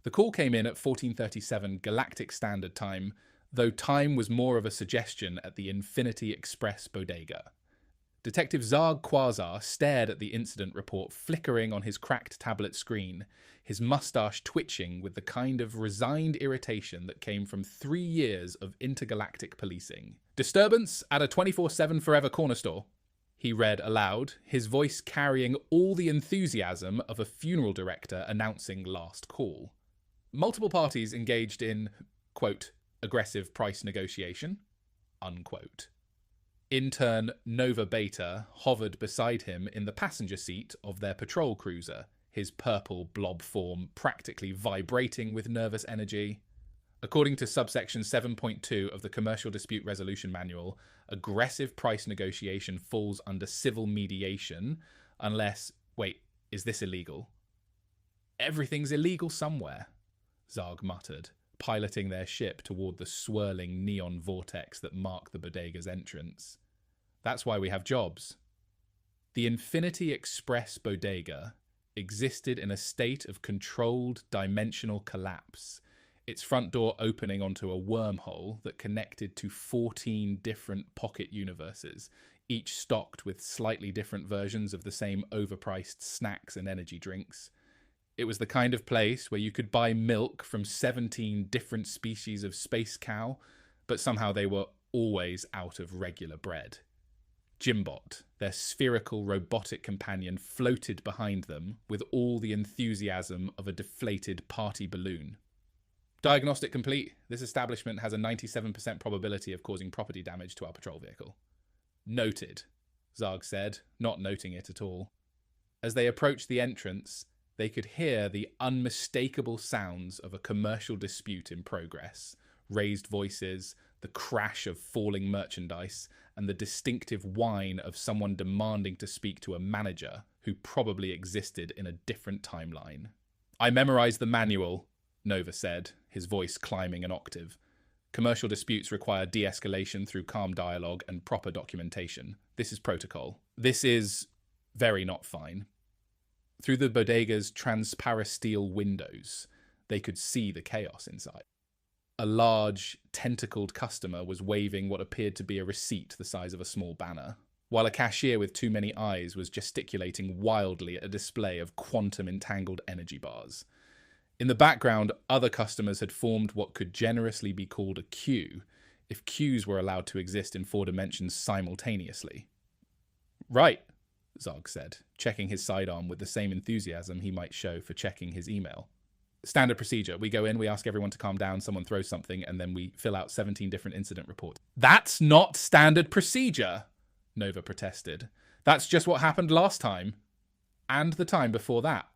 The call came in at 1437 Galactic Standard Time, though time was more of a suggestion at the Infinity Express Bodega. Detective Zarg Quasar stared at the incident report flickering on his cracked tablet screen, his mustache twitching with the kind of resigned irritation that came from 3 years of intergalactic policing. "Disturbance at a 24/7 Forever corner store," he read aloud, his voice carrying all the enthusiasm of a funeral director announcing last call. Multiple parties engaged in, quote, aggressive price negotiation, unquote. Intern Nova Beta hovered beside him in the passenger seat of their patrol cruiser, his purple blob form practically vibrating with nervous energy. According to subsection 7.2 of the Commercial Dispute Resolution Manual, aggressive price negotiation falls under civil mediation unless... Wait, is this illegal? Everything's illegal somewhere, Zarg muttered, piloting their ship toward the swirling neon vortex that marked the Bodega's entrance. That's why we have jobs. The Infinity Express Bodega existed in a state of controlled dimensional collapse, its front door opening onto a wormhole that connected to 14 different pocket universes, each stocked with slightly different versions of the same overpriced snacks and energy drinks. It was the kind of place where you could buy milk from 17 different species of space cow, but somehow they were always out of regular bread. J.I.M-BOT, their spherical robotic companion, floated behind them with all the enthusiasm of a deflated party balloon. "Diagnostic complete. This establishment has a 97% probability of causing property damage to our patrol vehicle." "Noted," Zarg said, not noting it at all. As they approached the entrance, they could hear the unmistakable sounds of a commercial dispute in progress, raised voices, the crash of falling merchandise, and the distinctive whine of someone demanding to speak to a manager who probably existed in a different timeline. "I memorized the manual," Nova said, his voice climbing an octave. "Commercial disputes require de-escalation through calm dialogue and proper documentation. This is protocol. This is very not fine." Through the bodega's transparasteel windows, they could see the chaos inside. A large, tentacled customer was waving what appeared to be a receipt the size of a small banner, while a cashier with too many eyes was gesticulating wildly at a display of quantum-entangled energy bars. In the background, other customers had formed what could generously be called a queue, if queues were allowed to exist in 4 dimensions simultaneously. "Right," Zarg said, checking his sidearm with the same enthusiasm he might show for checking his email. "Standard procedure. We go in, we ask everyone to calm down, someone throws something, and then we fill out 17 different incident reports." "That's not standard procedure," Nova protested. "That's just what happened last time. And the time before that,"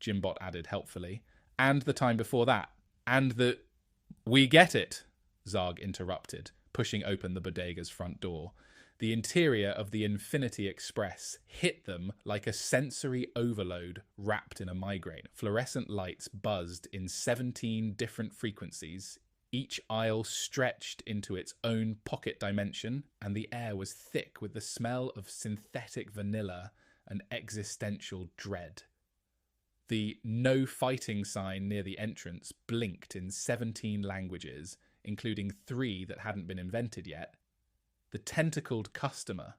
J.I.M-BOT added helpfully. "And the time before that. And the..." "We get it," Zarg interrupted, pushing open the bodega's front door. The interior of the Infinity Express hit them like a sensory overload wrapped in a migraine. Fluorescent lights buzzed in 17 different frequencies. Each aisle stretched into its own pocket dimension, and the air was thick with the smell of synthetic vanilla and existential dread. The "no fighting" sign near the entrance blinked in 17 languages, including 3 that hadn't been invented yet. The tentacled customer,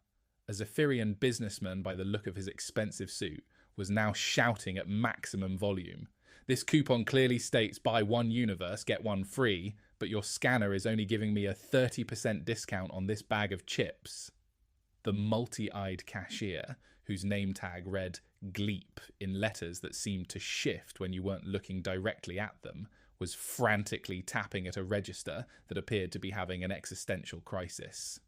a Zephyrian businessman by the look of his expensive suit, was now shouting at maximum volume. "This coupon clearly states buy 1 universe, get 1 free, but your scanner is only giving me a 30% discount on this bag of chips." The multi-eyed cashier, whose name tag read Gleep in letters that seemed to shift when you weren't looking directly at them, was frantically tapping at a register that appeared to be having an existential crisis.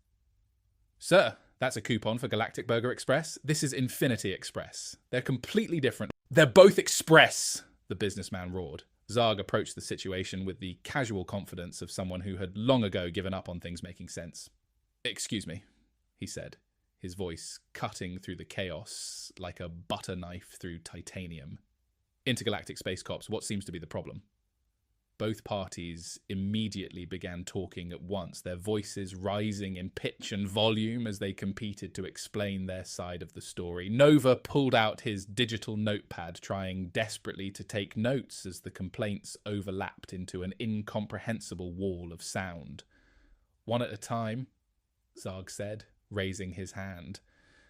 "Sir, that's a coupon for Galactic Burger Express. This is Infinity Express. They're completely different." "They're both Express," the businessman roared. Zarg approached the situation with the casual confidence of someone who had long ago given up on things making sense. "Excuse me," he said, his voice cutting through the chaos like a butter knife through titanium. "Intergalactic Space Cops, what seems to be the problem?" Both parties immediately began talking at once, their voices rising in pitch and volume as they competed to explain their side of the story. Nova pulled out his digital notepad, trying desperately to take notes as the complaints overlapped into an incomprehensible wall of sound. "One at a time," Zarg said, raising his hand,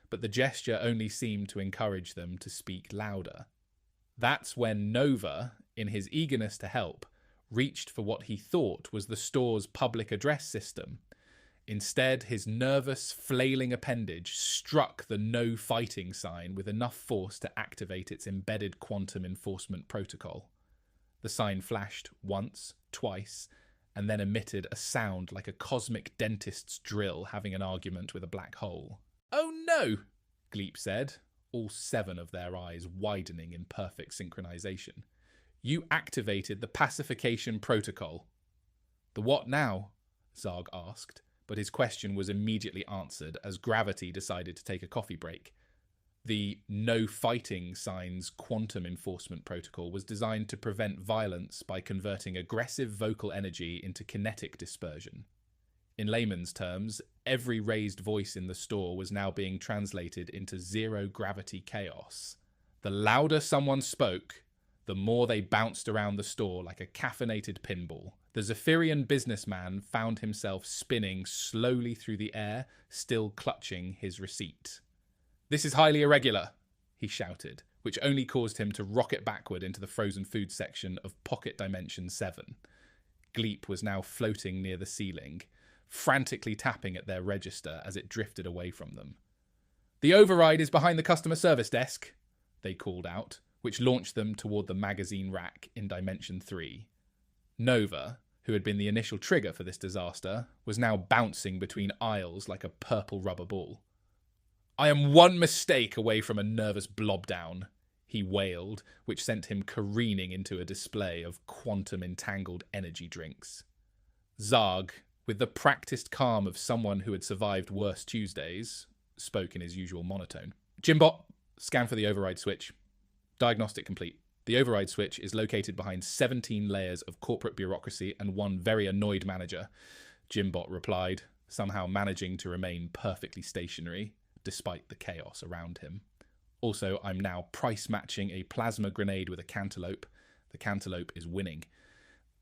but the gesture only seemed to encourage them to speak louder. That's when Nova, in his eagerness to help, reached for what he thought was the store's public address system. Instead, his nervous, flailing appendage struck the no fighting sign with enough force to activate its embedded quantum enforcement protocol. The sign flashed once, twice, and then emitted a sound like a cosmic dentist's drill having an argument with a black hole. "Oh no," Gleep said, all 7 of their eyes widening in perfect synchronization. "You activated the pacification protocol." "The what now?" Zarg asked, but his question was immediately answered as Gravity decided to take a coffee break. The no fighting sign's quantum enforcement protocol was designed to prevent violence by converting aggressive vocal energy into kinetic dispersion. In layman's terms, every raised voice in the store was now being translated into zero-gravity chaos. The louder someone spoke, the more they bounced around the store like a caffeinated pinball. The Zephyrian businessman found himself spinning slowly through the air, still clutching his receipt. "This is highly irregular," he shouted, which only caused him to rocket backward into the frozen food section of Pocket Dimension 7. Gleep was now floating near the ceiling, frantically tapping at their register as it drifted away from them. "The override is behind the customer service desk," they called out, which launched them toward the magazine rack in Dimension 3. Nova, who had been the initial trigger for this disaster, was now bouncing between aisles like a purple rubber ball. "I am one mistake away from a nervous blob down," he wailed, which sent him careening into a display of quantum-entangled energy drinks. Zarg, with the practiced calm of someone who had survived worse Tuesdays, spoke in his usual monotone. "J.I.M-BOT, scan for the override switch. Diagnostic complete. The override switch is located behind 17 layers of corporate bureaucracy and one very annoyed manager," J.I.M-BOT replied, somehow managing to remain perfectly stationary, despite the chaos around him. "Also, I'm now price-matching a plasma grenade with a cantaloupe. The cantaloupe is winning."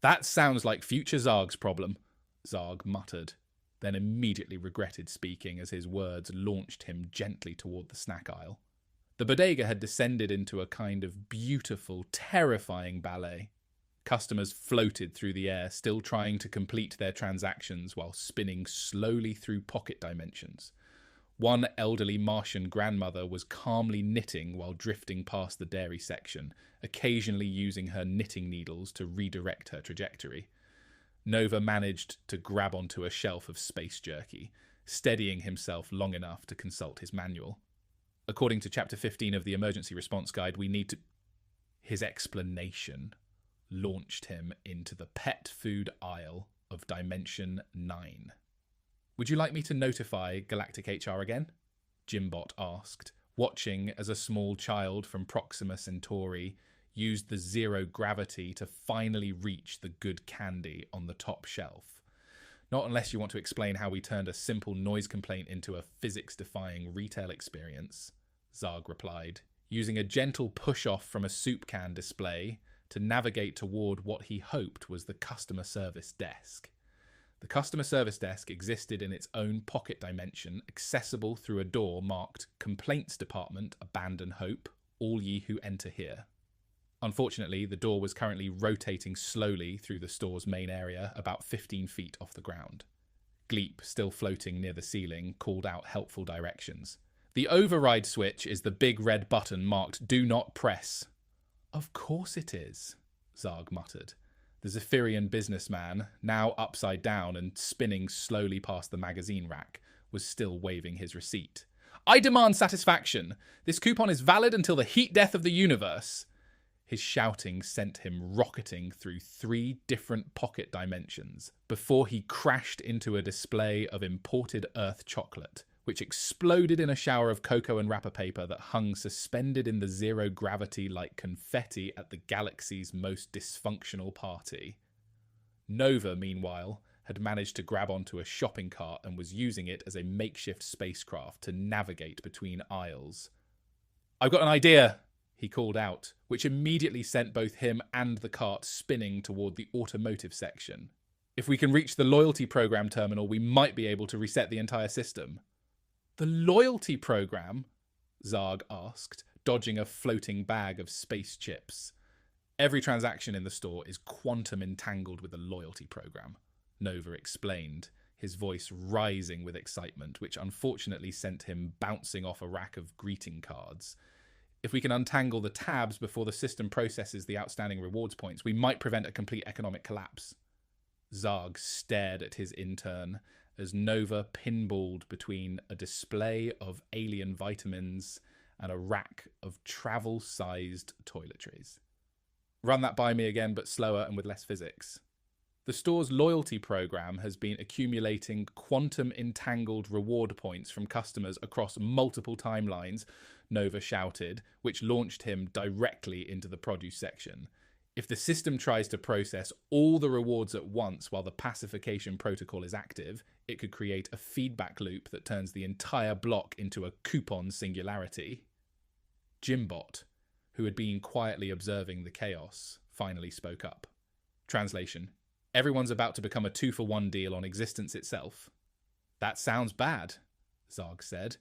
"That sounds like future Zarg's problem," Zarg muttered, then immediately regretted speaking as his words launched him gently toward the snack aisle. The bodega had descended into a kind of beautiful, terrifying ballet. Customers floated through the air, still trying to complete their transactions while spinning slowly through pocket dimensions. One elderly Martian grandmother was calmly knitting while drifting past the dairy section, occasionally using her knitting needles to redirect her trajectory. Nova managed to grab onto a shelf of space jerky, steadying himself long enough to consult his manual. "According to Chapter 15 of the Emergency Response Guide, we need to..." His explanation launched him into the pet food aisle of Dimension 9. "Would you like me to notify Galactic HR again?" J.I.M-BOT asked, watching as a small child from Proxima Centauri used the zero gravity to finally reach the good candy on the top shelf. "Not unless you want to explain how we turned a simple noise complaint into a physics-defying retail experience," Zarg replied, using a gentle push-off from a soup can display to navigate toward what he hoped was the customer service desk. The customer service desk existed in its own pocket dimension, accessible through a door marked "Complaints Department, Abandon Hope, all ye who enter here." Unfortunately, the door was currently rotating slowly through the store's main area, about 15 feet off the ground. Gleep, still floating near the ceiling, called out helpful directions. "The override switch is the big red button marked "Do Not Press." "Of course it is," Zarg muttered. The Zephyrian businessman, now upside down and spinning slowly past the magazine rack, was still waving his receipt. "I demand satisfaction. This coupon is valid until the heat death of the universe." His shouting sent him rocketing through 3 different pocket dimensions before he crashed into a display of imported Earth chocolate, which exploded in a shower of cocoa and wrapper paper that hung suspended in the zero gravity like confetti at the galaxy's most dysfunctional party. Nova, meanwhile, had managed to grab onto a shopping cart and was using it as a makeshift spacecraft to navigate between aisles. "I've got an idea," he called out, which immediately sent both him and the cart spinning toward the automotive section. "If we can reach the loyalty program terminal, we might be able to reset the entire system." "The loyalty program?" Zarg asked, dodging a floating bag of space chips. "Every transaction in the store is quantum entangled with the loyalty program," Nova explained, his voice rising with excitement, which unfortunately sent him bouncing off a rack of greeting cards. "If we can untangle the tabs before the system processes the outstanding rewards points, we might prevent a complete economic collapse." Zarg stared at his intern as Nova pinballed between a display of alien vitamins and a rack of travel-sized toiletries. "Run that by me again, but slower and with less physics." "The store's loyalty program has been accumulating quantum-entangled reward points from customers across multiple timelines," Nova shouted, which launched him directly into the produce section. "If the system tries to process all the rewards at once while the pacification protocol is active, it could create a feedback loop that turns the entire block into a coupon singularity." J.I.M-BOT, who had been quietly observing the chaos, finally spoke up. Translation: "Everyone's about to become a 2-for-1 deal on existence itself." "That sounds bad," Zarg said.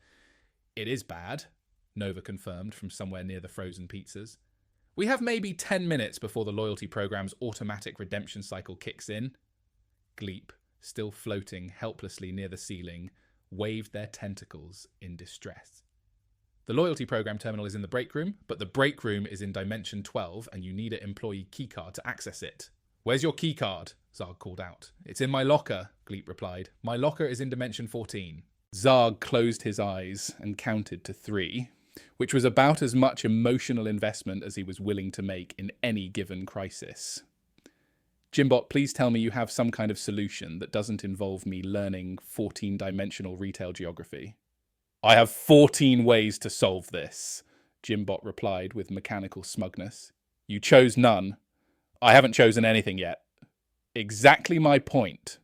"It is bad," Nova confirmed from somewhere near the frozen pizzas. "We have maybe 10 minutes before the loyalty program's automatic redemption cycle kicks in." Gleep, still floating helplessly near the ceiling, waved their tentacles in distress. "The loyalty program terminal is in the break room, but the break room is in Dimension 12 and you need an employee keycard to access it." "Where's your keycard?" Zarg called out. "It's in my locker," Gleep replied. "My locker is in Dimension 14. Zarg closed his eyes and counted to 3, which was about as much emotional investment as he was willing to make in any given crisis. "J.I.M-BOT, please tell me you have some kind of solution that doesn't involve me learning 14-dimensional retail geography." "I have 14 ways to solve this," J.I.M-BOT replied with mechanical smugness. "You chose none. I haven't chosen anything yet." "Exactly my point."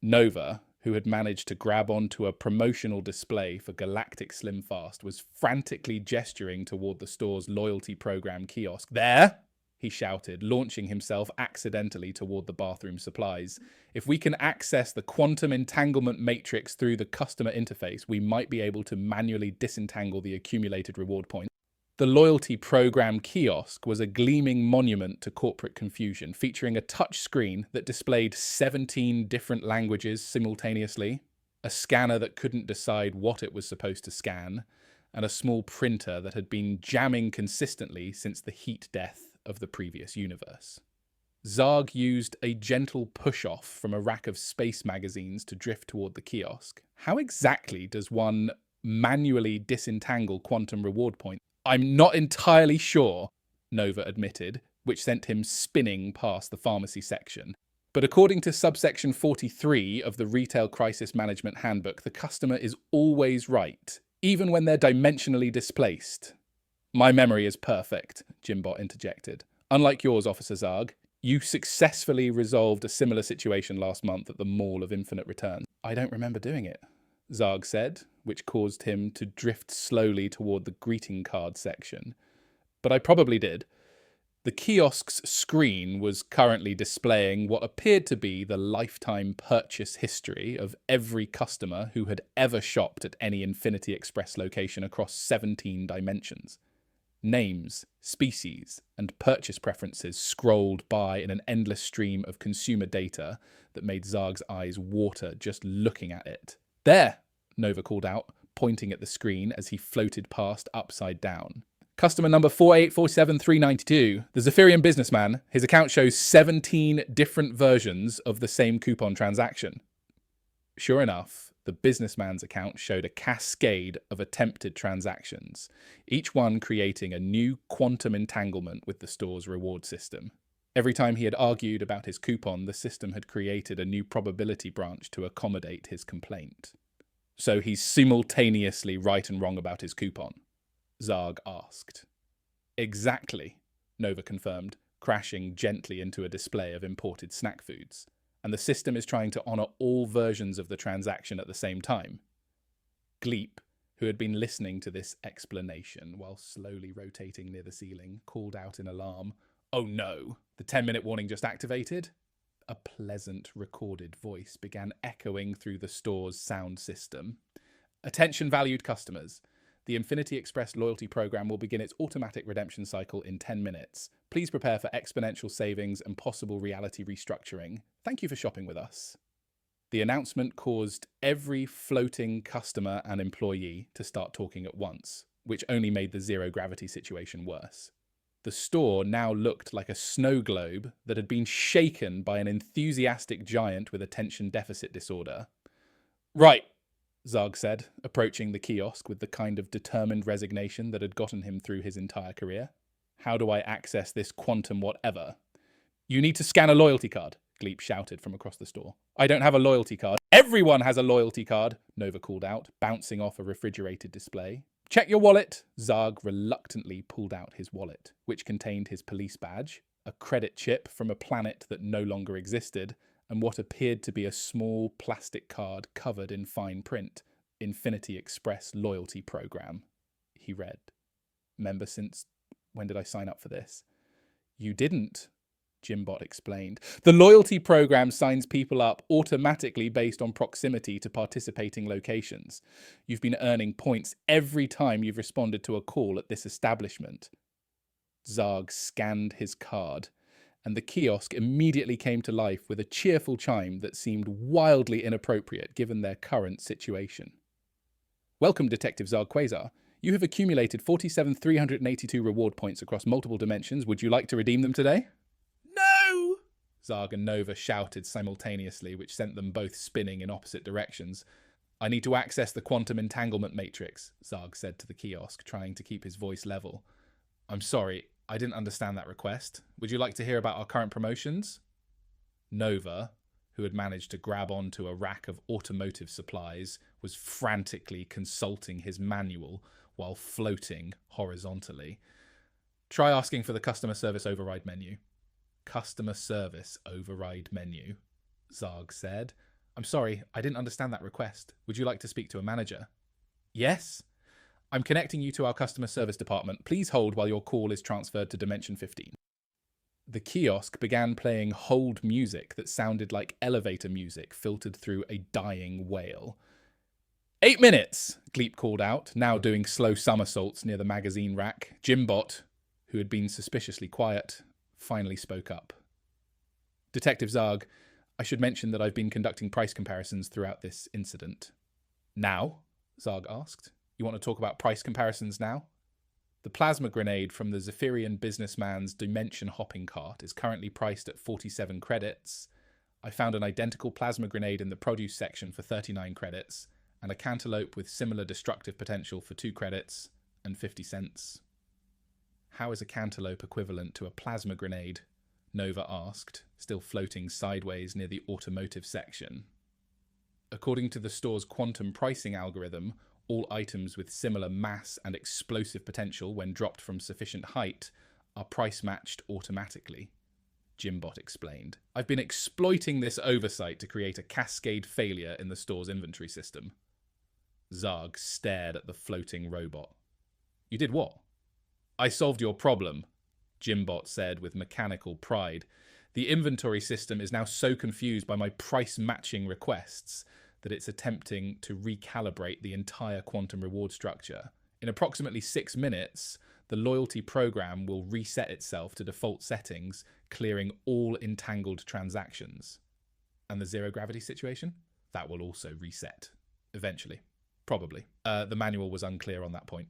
Nova, who had managed to grab onto a promotional display for Galactic Slim Fast, was frantically gesturing toward the store's loyalty program kiosk. "There!" he shouted, launching himself accidentally toward the bathroom supplies. "If we can access the quantum entanglement matrix through the customer interface, we might be able to manually disentangle the accumulated reward points." The loyalty program kiosk was a gleaming monument to corporate confusion, featuring a touch screen that displayed 17 different languages simultaneously, a scanner that couldn't decide what it was supposed to scan, and a small printer that had been jamming consistently since the heat death of the previous universe. Zarg used a gentle push-off from a rack of space magazines to drift toward the kiosk. How exactly does one manually disentangle quantum reward points? "I'm not entirely sure," Nova admitted, which sent him spinning past the pharmacy section. "But according to subsection 43 of the Retail Crisis Management Handbook, the customer is always right, even when they're dimensionally displaced." "My memory is perfect," J.I.M-BOT interjected. "Unlike yours, Officer Zarg, you successfully resolved a similar situation last month at the Mall of Infinite Returns." "I don't remember doing it," Zarg said, which caused him to drift slowly toward the greeting card section. "But I probably did." The kiosk's screen was currently displaying what appeared to be the lifetime purchase history of every customer who had ever shopped at any Infinity Express location across 17 dimensions. Names, species, and purchase preferences scrolled by in an endless stream of consumer data that made Zarg's eyes water just looking at it. "There!" Nova called out, pointing at the screen as he floated past upside down. "Customer number 4847392, the Zephyrian businessman. His account shows 17 different versions of the same coupon transaction." Sure enough, the businessman's account showed a cascade of attempted transactions, each one creating a new quantum entanglement with the store's reward system. Every time he had argued about his coupon, the system had created a new probability branch to accommodate his complaint. "So he's simultaneously right and wrong about his coupon?" Zarg asked. "Exactly," Nova confirmed, crashing gently into a display of imported snack foods. And the system is trying to honor all versions of the transaction at the same time. Gleep, who had been listening to this explanation while slowly rotating near the ceiling, called out in alarm, "Oh no, the 10-minute warning just activated?" A pleasant recorded voice began echoing through the store's sound system. "Attention valued customers. The Infinity Express loyalty program will begin its automatic redemption cycle in 10 minutes. Please prepare for exponential savings and possible reality restructuring. Thank you for shopping with us." The announcement caused every floating customer and employee to start talking at once, which only made the zero-gravity situation worse. The store now looked like a snow globe that had been shaken by an enthusiastic giant with attention deficit disorder. "Right," Zarg said, approaching the kiosk with the kind of determined resignation that had gotten him through his entire career. "How do I access this quantum whatever?" "You need to scan a loyalty card," Gleep shouted from across the store. "I don't have a loyalty card." "Everyone has a loyalty card," Nova called out, bouncing off a refrigerated display. "Check your wallet." Zarg reluctantly pulled out his wallet, which contained his police badge, a credit chip from a planet that no longer existed, and what appeared to be a small plastic card covered in fine print. "Infinity Express loyalty program," he read. "Member since... when did I sign up for this?" "You didn't," J.I.M-BOT explained. "The loyalty program signs people up automatically based on proximity to participating locations. You've been earning points every time you've responded to a call at this establishment." Zarg scanned his card, and the kiosk immediately came to life with a cheerful chime that seemed wildly inappropriate given their current situation. "Welcome, Detective Zarg Quasar. You have accumulated 47,382 reward points across multiple dimensions. Would you like to redeem them today?" "No!" Zarg and Nova shouted simultaneously, which sent them both spinning in opposite directions. "I need to access the quantum entanglement matrix," Zarg said to the kiosk, trying to keep his voice level. "I'm sorry, I didn't understand that request. Would you like to hear about our current promotions?" Nova, who had managed to grab onto a rack of automotive supplies, was frantically consulting his manual while floating horizontally. "Try asking for the customer service override menu." "Customer service override menu," Zarg said. "I'm sorry, I didn't understand that request. Would you like to speak to a manager?" "Yes. I'm connecting you to our customer service department. Please hold while your call is transferred to Dimension 15. The kiosk began playing hold music that sounded like elevator music filtered through a dying whale. 8 minutes, Gleep called out, now doing slow somersaults near the magazine rack. J.I.M-BOT, who had been suspiciously quiet, finally spoke up. "Detective Zarg, I should mention that I've been conducting price comparisons throughout this incident." "Now?" Zarg asked. "You want to talk about price comparisons now?" "The plasma grenade from the Zephyrian businessman's dimension hopping cart is currently priced at 47 credits. I found an identical plasma grenade in the produce section for 39 credits, and a cantaloupe with similar destructive potential for 2 credits and 50 cents. "How is a cantaloupe equivalent to a plasma grenade?" Nova asked, still floating sideways near the automotive section. "According to the store's quantum pricing algorithm, all items with similar mass and explosive potential when dropped from sufficient height are price matched automatically," J.I.M-BOT explained. "I've been exploiting this oversight to create a cascade failure in the store's inventory system." Zarg stared at the floating robot. "You did what?" "I solved your problem," J.I.M-BOT said with mechanical pride. "The inventory system is now so confused by my price-matching requests that it's attempting to recalibrate the entire quantum reward structure. In approximately 6 minutes, the loyalty program will reset itself to default settings, clearing all entangled transactions." "And the zero-gravity situation?" "That will also reset. Eventually. Probably." The manual was unclear on that point.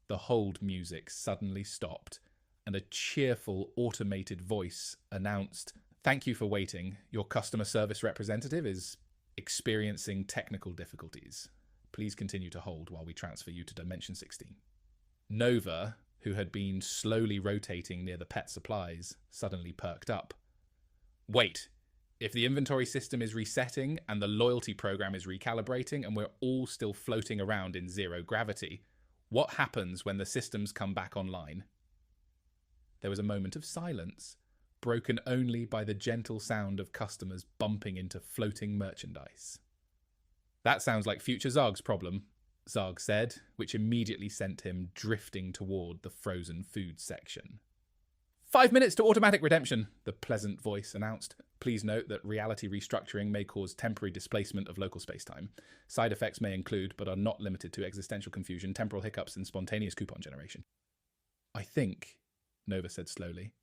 The hold music suddenly stopped, and a cheerful automated voice announced, "Thank you for waiting. Your customer service representative is experiencing technical difficulties. Please continue to hold while we transfer you to Dimension 16. Nova, who had been slowly rotating near the pet supplies, suddenly perked up. "Wait, if the inventory system is resetting and the loyalty program is recalibrating and we're all still floating around in zero gravity, what happens when the systems come back online?" There was a moment of silence, broken only by the gentle sound of customers bumping into floating merchandise. "That sounds like future Zarg's problem," Zarg said, which immediately sent him drifting toward the frozen food section. 5 minutes to automatic redemption," the pleasant voice announced. "Please note that reality restructuring may cause temporary displacement of local spacetime. Side effects may include, but are not limited to, existential confusion, temporal hiccups, and spontaneous coupon generation." "I think," Nova said slowly,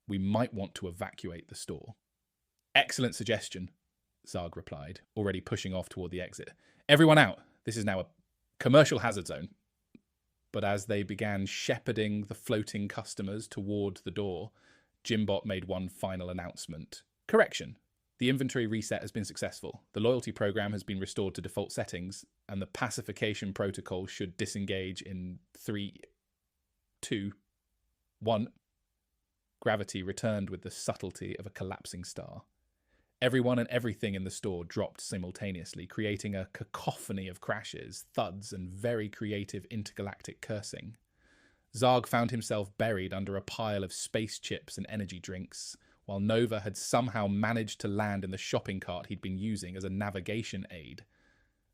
"we might want to evacuate the store." "Excellent suggestion," Zarg replied, already pushing off toward the exit. "Everyone out. This is now a commercial hazard zone." But as they began shepherding the floating customers toward the door, J.I.M-BOT made one final announcement. "Correction. The inventory reset has been successful. The loyalty program has been restored to default settings, and the pacification protocol should disengage in 3, 2, 1. Gravity returned with the subtlety of a collapsing star. Everyone and everything in the store dropped simultaneously, creating a cacophony of crashes, thuds, and very creative intergalactic cursing. Zarg found himself buried under a pile of space chips and energy drinks, while Nova had somehow managed to land in the shopping cart he'd been using as a navigation aid.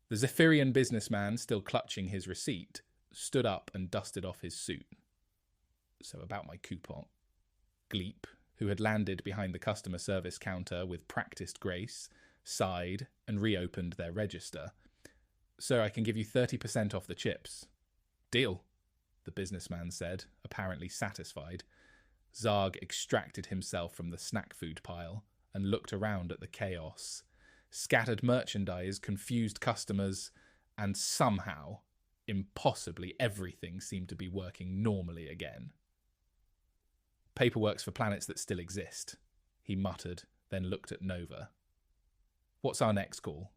The Zephyrian businessman, still clutching his receipt, stood up and dusted off his suit. "So about my coupon." Gleep, who had landed behind the customer service counter with practiced grace, sighed and reopened their register. "Sir, I can give you 30% off the chips." "Deal," the businessman said, apparently satisfied. Zarg extracted himself from the snack food pile and looked around at the chaos. Scattered merchandise, confused customers, and somehow, impossibly, everything seemed to be working normally again. "Paperwork's for planets that still exist," he muttered, then looked at Nova. "What's our next call?"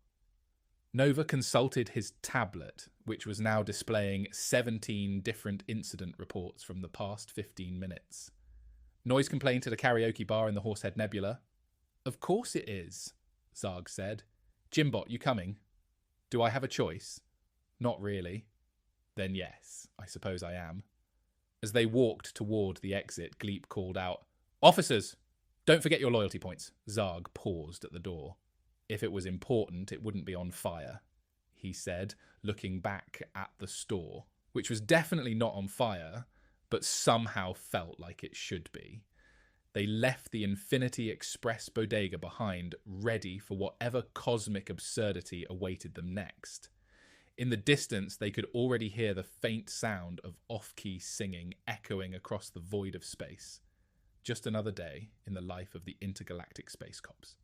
Nova consulted his tablet, which was now displaying 17 different incident reports from the past 15 minutes. "Noise complaint at a karaoke bar in the Horsehead Nebula." "Of course it is," Zarg said. "J.I.M-BOT, you coming?" "Do I have a choice?" "Not really." "Then yes, I suppose I am." As they walked toward the exit, Gleep called out, "Officers, don't forget your loyalty points." Zarg paused at the door. "If it was important, it wouldn't be on fire," he said, looking back at the store, which was definitely not on fire, but somehow felt like it should be. They left the Infinity Express Bodega behind, ready for whatever cosmic absurdity awaited them next. In the distance, they could already hear the faint sound of off-key singing echoing across the void of space. Just another day in the life of the Intergalactic Space Cops.